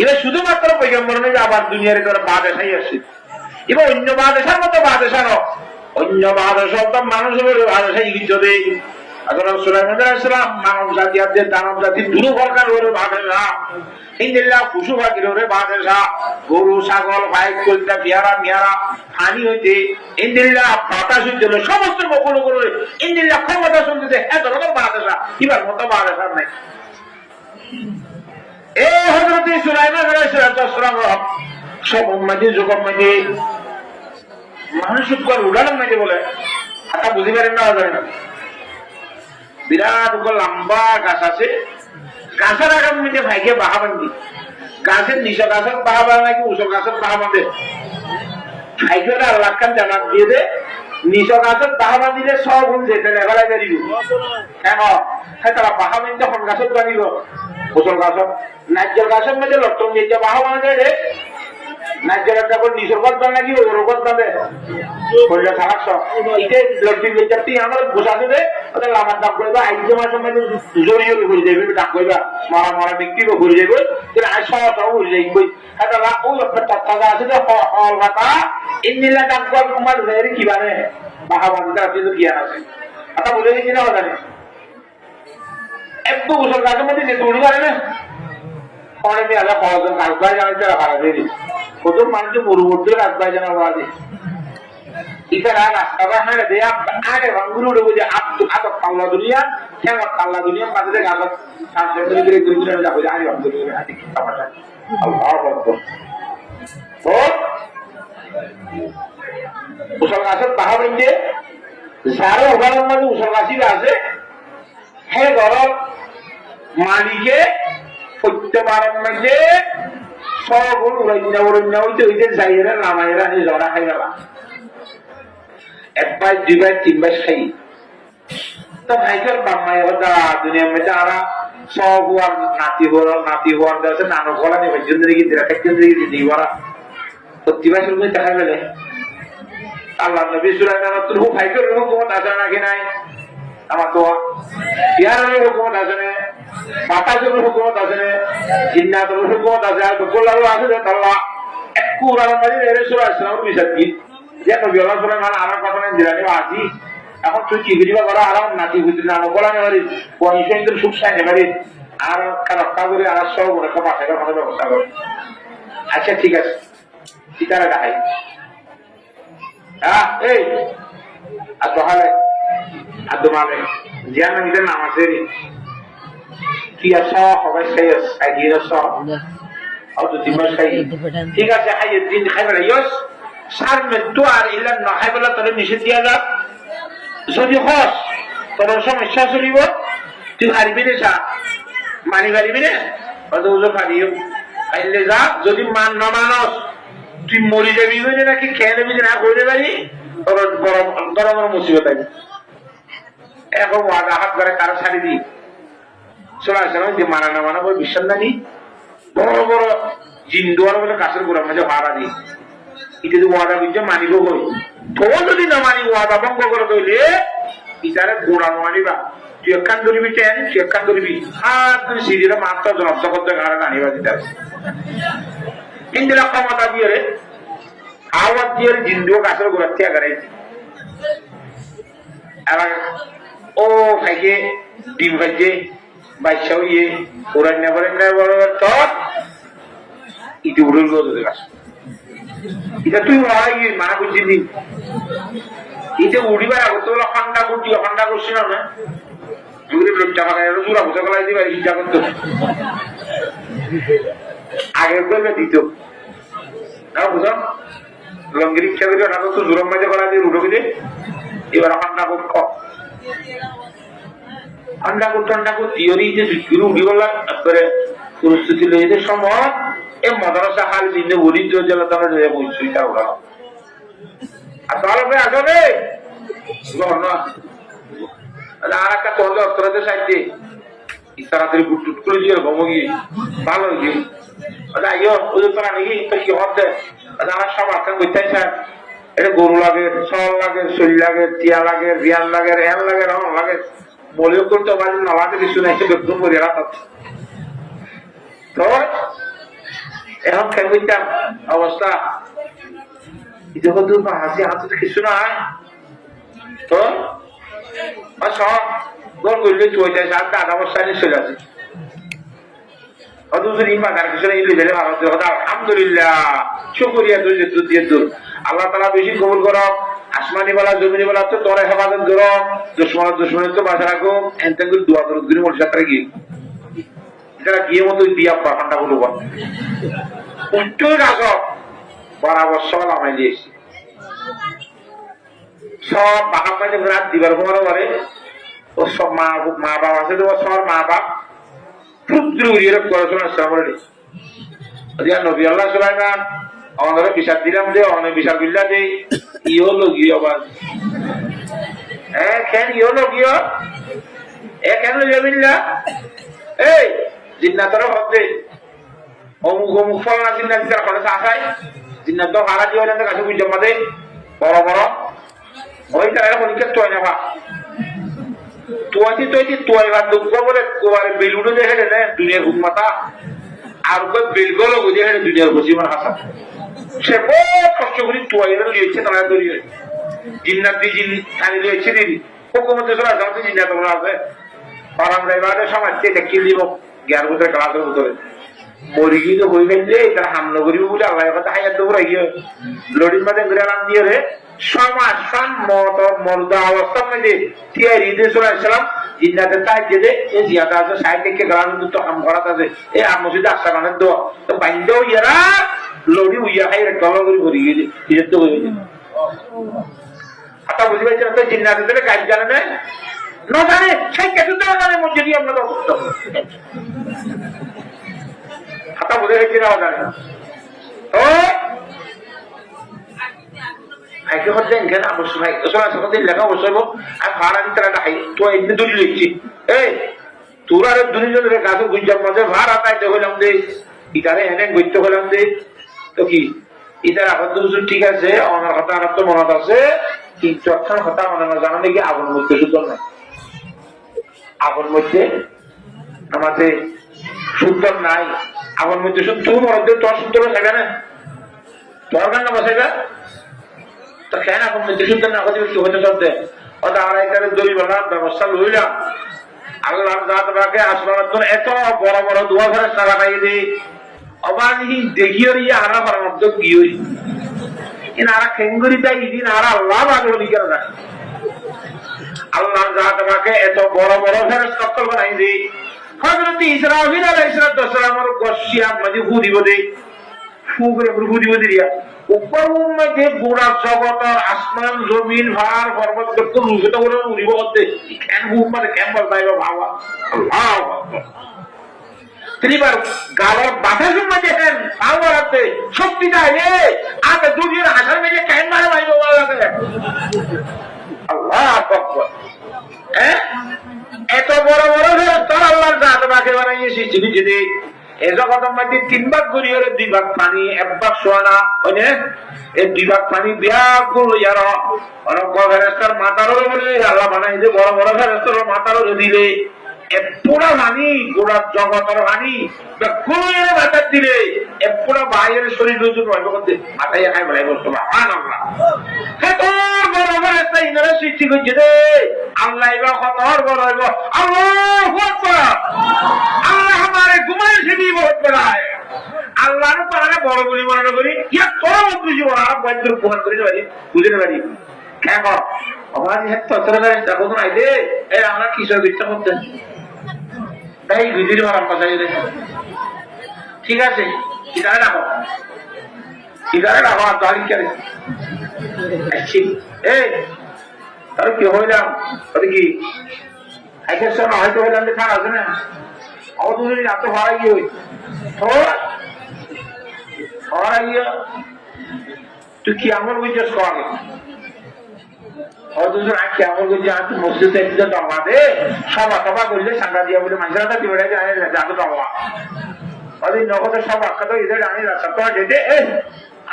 এবার শুধুমাত্র পয়গম্বর নবী আবার দুনিয়ার করে বাদশাহী আসছে। এবার অন্য বাদশার মতো বাদশা ন, অন্য বাদশা তো মানুষের বাদশাহী কিছু দেয়। সুলাইমান আলাইহিস সালাম মানব জাতি আর দানব জাতি দুটো প্রকার ওরে বাদশা। ইন্দিল্লাহ পশু পাখির ওরে বাদশা, গরু ছাগল বাইক কলতা বিয়ারা মিয়ারা পানি হইতে ইন্দিল্লাহ বাতাস হইতে সমস্ত বকুল করে ইন্দিল্লাহ ক্ষমতা শুনতে এত রকম বাদশা, এবার মতো বাদশা নাই। এ হযরত সুলাইমান আলাইহিস সালাম সব উম্মতি যুগম মধ্যে মানুষ উপর উড়ালাম নাকি বলে আটা বুঝি পারেন না জানেন না। বিরাট লম্বা গাছ আছে, গাছের আগাম মধ্যে ভাইকে বাহা বান্ধি, গাছের নিচে গাছের বাহা বাঁধা নাকি উঁচু গাছের বাহা বাঁধে, ভাইকে আল্লাহ খান জানাত দিয়ে দে নিচ গাছের বাহা বাঁধিলে সব গুণ যেতে লেবেলাই বেরিব কেন তারা বাহা বাঁধতে হন গাছত বাঁধিব উঁচু গাছত নাজ্যের গাছের মধ্যে লট্টন দিয়ে বাহা বাঁধে রে নাজ্যের যখন নিচের পথ বাঁধে নাকি ওর পথ বাঁধে করলে খারাপ সব এটা লট্টির বেচারটি আমার বসাতে দে ওদের আমার ডাক করবা আইজে মাসের মধ্যে জড়িয়ে ঘুরে যাবে ডাক করবা মারা মারা ব্যক্তিও ঘুরে যাবে কিন্তু আজ সব ঘুরে যাই কই হ্যাঁ ওই একটা টাকা আছে যে হল কথা ইন্দিলা ডাক কর তোমার ভেরি কি বানে বাহা বাঁধতে আপনি তো জ্ঞান আছে কথা বলে দিচ্ছি না জানে একটু উসল গাছের মধ্যে দৌড়ি পারে না অনেকে আলাদা পড়াশোনা কাজবাই জানাতে ভাড়া দিয়ে দিই প্রথম মানুষের পূর্ববর্তী কাজবাই জানা ভাড়া দিই ইতারা রাস্তা হাঁড়ে দিয়ে আগে ভাঙ্গুর উঠে বুঝে আতক পাল্লা দুনিয়া কেন পাল্লা দুনিয়া বাজারে গাছ যাবো আগে ভাঙ্গুর উসল গাছের বাহা বেঁধে যারা উদাহরণ মানে উসল গাছিরা আছে হ্যাঁ ঘর মালিকে প্রত্যেকবারের মধ্যে সব উড়াইনা হইতে হইতে যাইয়েরা নামাইয়েরা জড়া খাই গেলাম একবার দুইবার তিনবার খাই তো ভাইকার বাম্মাই হতা দুনিয়ার মধ্যে আরা সব হওয়ার নাতি হওয়ার দেওয়া নানক গলা নেই ভাইজন দিকে একজন দিকে দিদি ওরা প্রতিবার শুরু করে দেখা গেলে আল্লাহ নবী সুলাইমান তোর ভাইকার হুকুমত আছে নাকি নাই আমার তো বিহারের হুকুমত আছে না বাতাসের হুকুমত আছে না জিন্নাতের হুকুমত আছে আর বকুল্লাহ আছে যে তাল্লাহ এক কুরআনের মধ্যে রাসূল সাল্লাল্লাহু আলাইহি ওয়াসাল্লাম কি যে নবী আল্লাহ সুলাইমান আমার কথা না দিলানি আসি এখন তুই কি করিবা করা আরাম নাতি বুঝি না বলা না পারি পয়সা সুখ চাই না পারি আর রক্ষা করে আর সব রক্ষা পাঠাই কোনো ব্যবস্থা করে আচ্ছা ঠিক আছে ঠিকানা দেখাই এই আর দহালে আর দোমালে জিয়ান নিজের নাম আছে রে কি আসা সবাই খাই আছে আইডিয়া সব আর তো তিনবার খাই ঠিক আছে খাই দিন খাইবে ইয়স সার মে তো আর ইলা না খাইবলা তোরে নিষেধ দিয়া যা যদি হস তোর সমস্যা চলিব তুই হারিবি রে সা মানি পারিবি রে অত উজো পারিও আইলে যা যদি মান না মানস তুই মরি যাবি হইলে নাকি খেয়ে নেবি না কইতে পারি তোর বড় বড় বড় মুসিবত আইবে এখন ওয়াদা হাত করে কারো ছাড়ি দি চলাচল যে মানা না মানা বই বিশ্বাস জানি বড় বড় জিন্দুয়ার বলে গাছের গোড়ার মাঝে ভাড়া দিই এটা যদি ওয়াদা বুঝছে মানিব কই তো যদি না মানি ওয়াদা ভঙ্গ করে দইলে ইটারে গোড়া মানিবা তুই একখান ধরিবি টেন তুই একখান ধরিবি হাত তুই সিঁড়িটা মাত্র জনপ্ত করতে ঘাড়ে টানিবা দিতে আছে ইন্দিরা ক্ষমতা দিয়ে রে আওয়াজ দিয়ে জিন্দুয়া গাছের গোড়ার থেকে গাড়াইছি এবার ও ভাইকে ডিম ভাইছে বাচ্চাও ইয়ে ওরা নেবারে নেবার তত ইতি উড়ল গো গাছ এটা তুই মানা করছিস নি এটা উড়িবার আগে তো খন্ডা করছি না না জুড়ে লোকটা খায় জুড়া বুঝা গলাই দিবা চিন্তা করতো আগে করবে দিত না বুঝো লঙ্গির ইচ্ছা করে না তো জোরম মাঝে গলা দিয়ে উঠে দিয়ে এবার খন্ডা করত ঠান্ডা করত থিওরি যে বিক্রি উড়ি গলা একবারে পরিস্থিতি লেগে সময় এই মাদ্রাসা হাল দিনে বলি জেলা তারা বলছি ওরা আর তাহলে আসলে আর একটা তহলে অস্ত্রাতে সাইডে তাড়াতাড়ি গুটটুট করে দিয়ে ঘুমো গিয়ে ভালো হয়েছে আইও ওই তোরা নাকি কি হতে আমার সব আটকা করতে চান এটা গরু লাগে সল লাগে শৈল লাগে টিয়া লাগে রিয়াল লাগে রেহান লাগে রহন লাগে বলেও করতে পারি না লাগে কিছু নাই বেতন করে রাখা তো এখন খেয়ে বলতাম অবস্থা যখন তুমি হাসি হাসি কিছু নাই তো সব গোল করলে চলে যায় আধা অবস্থায় চলে আসে আল্লাহ তালা বেশি কবুল করো আসমানি বলা জমিনি বলা তো তোরা হেফাজত করো দুশ্মনের তো বাসা রাখো এনতেন করে দোয়া করো দুই মোট যাত্রা গিয়ে যারা গিয়ে মতো দিয়া পাঠানটা বলবো রাখো বরাবর সব আমায় দিয়েছি সব বাহাম মাঝে রাত দিবার ঘুমানো পারে ও সব মা বাবা আছে তো সবার মা বাপ নবী আল্লাহ সুলাইমান আমাদের বিচার দিলাম যে অনেক বিচার বিল্লা যে ইও লগীয় আবার কেন ইও লগীয় কেন লগীয় বিল্লা এই জিন্নাতর হতে অমুক অমুক ফল না জিন্নাত বিচার করে আসায় জিন্নাত তো হারা দিয়ে হলেন কাছে বুঝে আমাদের বড় বড় ওই তারা পরীক্ষা তয় না তুয়াছি তুই তুয়াইবার দুঃখ বলে কোয়ারে বেলুনো দেখে না দুনিয়ার হুকমাতা আর কই বেলগল বুঝে হেনে দুনিয়ার বসিমান হাসা সে বহুত কষ্ট করে তুয়াইবার লিয়েছে তারা দরিয়ে জিন্নাত দি জিন টানি লিয়েছে দিদি হুকুমতে সরা যাতে জিন্নাত বলা আছে আরাম রাইবারে সমাজকে দেখি দিব গ্যার ভিতরে ক্লাসের ভিতরে মরি গিয়ে হই গেলে তারা হামলা করিব বলে আল্লাহ কথা হায়াত দেবো রাখিও লড়ির মাঝে ঘুরে আরাম দিয়ে রে সমাজ সম্মত মর্দা অবস্থা মধ্যে তিয়ারি ইসলাম জিন্নাতের তাই যে এই জিয়াদা আছে সাহিত্যকে গ্রাম তো কাম করা আছে এই মসজিদে আশা বানের দোয়া তো বাইন্দেও ইয়ারা লড়ি উইয়া খাই কলা করে ভরি গেছে নিজের তো হয়ে গেছে আটা বুঝি পাইছেন তো জিন্নাতের কাজ জানে না জানে সেই কেটু তো জানে মসজিদই আমরা তো আটা বুঝে গেছি না জানে তো আইকে হচ্ছে এখানে অবশ্যই ভাই ওসব সকল লেখা অবশ্যই আর ভাড়া দিতে রাখা তো এমনি দূরে লিখছি এই তোরা আর দুজনের গাছ গুঞ্জার মধ্যে ভাড়া তাইতে হইলাম দে ইটারে এনে গইতে হইলাম দে তো কি ইটার এখন তো ঠিক আছে আমার কথা আর তো মনত আছে কিন্তু এখন কথা মনে না জানো নাকি আগুন মধ্যে সুন্দর নাই আগুন মধ্যে আমাদের সুন্দর নাই আগুন মধ্যে শুধু তোর মধ্যে তোর সুন্দর থাকবে না তোর গান না বসাইবে তো কেন এখন সুন্দর না হতে কি হতে চলতে ওটা আমরা এখানে দই বলার ব্যবস্থা লইলাম আল্লাহ জাতকে আসমানের জন্য এত বড় বড় দোয়া ঘরে সারা পাইয়ে দিই অবানি দেখিও ইয়ে হারা করার মধ্যে গিয়ে ইন আরা খেঙ্গুরি দেয় ইদিন আরা আল্লাহ আগে লিখে রাখে আল্লাহ জাতকে এত বড় বড় ঘরে স্তর বানাই দিই হযরত ইসরাফিল আলাইহিস সালামের গসিয়া মাঝে হু দিব দেই ফু করে হু দিব দিয়া উপর মধ্যে গোড়া জগতের আসমান জমিন ভার পর্বত দেখতে রুজে তো বলে উড়িব করতে কেন মানে কেন বলবাইবা ভাবা আল্লাহু আকবার তিনবার গালর বাধা জমা দেখেন আওয়ারাতে শক্তিটা এ আগে দুনিয়ার আশার মেলে কেন মারা ভাইবা লাগে আল্লাহু আকবার এত বড় বড় তোর আল্লাহর জাত বাকে বানাইয়েছি চিনি চিনি এই জগতের মধ্যে 3 ভাগ গড়িয়ে 2 ভাগ পানি 1 ভাগ সোনা হইনে এই 2 ভাগ পানি ব্যাকুল ইয়ার অনেক ফেরেশতার মাথার উপরে বলে আল্লাহ বানাইছে বড় বড় ফেরেশতার মাথার উপরে দিলে এ পুরো পানি গোটা জগতের পানি কোনের মাথা দিলে এ পুরো বাইরের শরীর রুজু হইব করতে মাথায় খাই বলাই বলতো সুবহানাল্লাহ কত বড় ফেরেশতা ইনারে সৃষ্টি করেছে রে আল্লাহ ইবা কত বড় হইব আল্লাহু আকবার আল্লাহ আমারে ঘুমায় সেবি বহুত বড় হয় আল্লাহর পারে বড় বলি মনে করি ইয়া তোর বুঝি বড় আর বৈদ্যর কোন করি পারি বুঝিতে পারি কেন আমার হেত ততরে দেখো না আইলে এই আমরা কিশোর বিচ্ছা করতে তাই বুঝির মারাম পাছাই রে ঠিক আছে কিদারে রাখো দাঁড়ি করে আচ্ছা এই তার কি হইলাম তাহলে কি আইকে শোনা হয়তো হইলাম যে খারাপ আছে না অদূরে এত ভাড়া গিয়ে হই ভাড়া গিয়ে তুই কি আমার বুঝছিস করাবে অদূরে আঁকি আমার বুঝছি আমি মসজিদে একটু দমা দে সভা টভা করলে সাংঘা দিয়া বলে মানুষেরা তো বেড়ে যায় যাতে দমা ওই নগদের সব আখ্যা তো এদের আমি রাস্তা তো যেতে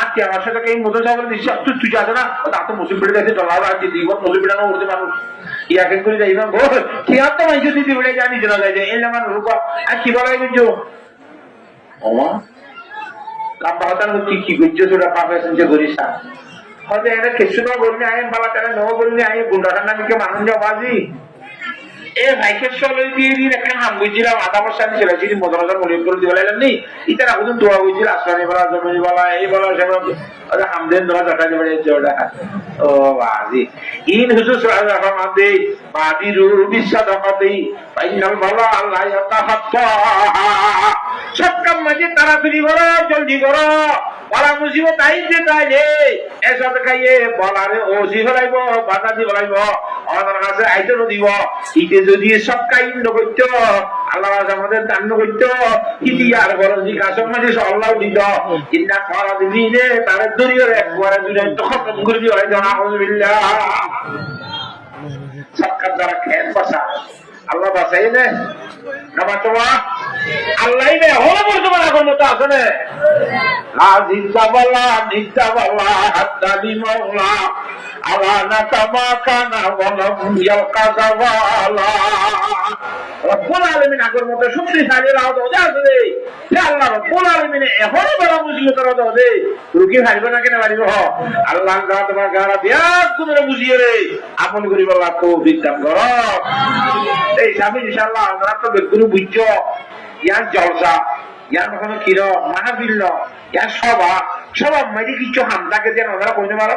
আজকে আমার সাথে এই মতো যাবো নিশ্চয় তুই যাবে না তা তো মুসলিম বেড়ে গেছে ডলার আর দিদি মুসলিম বেড়ানো উঠতে মানুষ ইয়াকে করে যাই না বল কি আর তো মানুষ দিদি বেড়ে যায় নিজেরা যায় যে এলে আমার রূপা আর কি বলাই বুঝছো ওমা কাপা হতান কি করছো সেটা পাপে শুনছে গরিসা হয়তো এনে কিছু না বললে আইন বালা তারা ন বললে আই গুন্ডাটার নামকে মানুষ বাজি এ ভাইকে চলে দিয়ে দিন একটা হাম বুঝছিলাম আধা বর্ষা আমি ছেলে চিনি মদনজার মনে করে দিয়ে বলাইলাম নি ইতার আগুন দোয়া বুঝছিল আসমানি বলা জমিনি বলা এই বলা সেগুলো হামদেন দোয়া চাটা যাবে ওটা ও বাজি ইন হুজুর রহমাতে বাদিরু বিসাদাকাতি ফাইনাল ভালা আল্লাহ ইয়াতাহাত্তা সব কাম মাঝে তাড়াতাড়ি করো জলদি করো বলা মুসিবত আইছে তাইলে এসব খাইয়ে বলারে ওসি ফেলাইব বাধা দি ফেলাইব আমাদের কাছে আইতে দিব ইতে যদি সব কাইন নগত্য আল্লাহ আমাদের দান নগত্য ইতি আর বড় জি কাসম মাঝে আল্লাহ দিত ইন্না করা দিনে তার দুনিয়ার একবারে দুনিয়া তো খতম করে দিও জানা আলহামদুলিল্লাহ সরকার দ্বারা খেত বসা আল্লাহ বাসাই নে না বাঁচবা আল্লাহ নে হলো বর্তমান এখন মতো আছে না আজিজাবালা নিজাবালা হাত্তালি মাওলা আলানা কামা কানা ওয়ালাম ইয়াকাযাওয়ালা রব্বুল আলামিন আগের মতো শক্তিশালী রাও তো আছে হে আল্লাহ রব্বুল আলামিন এখনো বড় মুসলিম করে দাও দে রুকি হারিবে না কেন বাড়িব আল্লাহ গাত বা গারা দিয়া তুমি বুঝিয়ে রে আপন করি বলা তো বিদাম করো এই সামনে ইনশাআল্লাহ আমরা তো বেগুন বুঝছো ইয়ার জলসা ইয়ার কোনো কিরো মাহফিল ন ইয়ার সভা সভা মাঝে কিছু হামদাকে দেন ওনারা কইতে পারো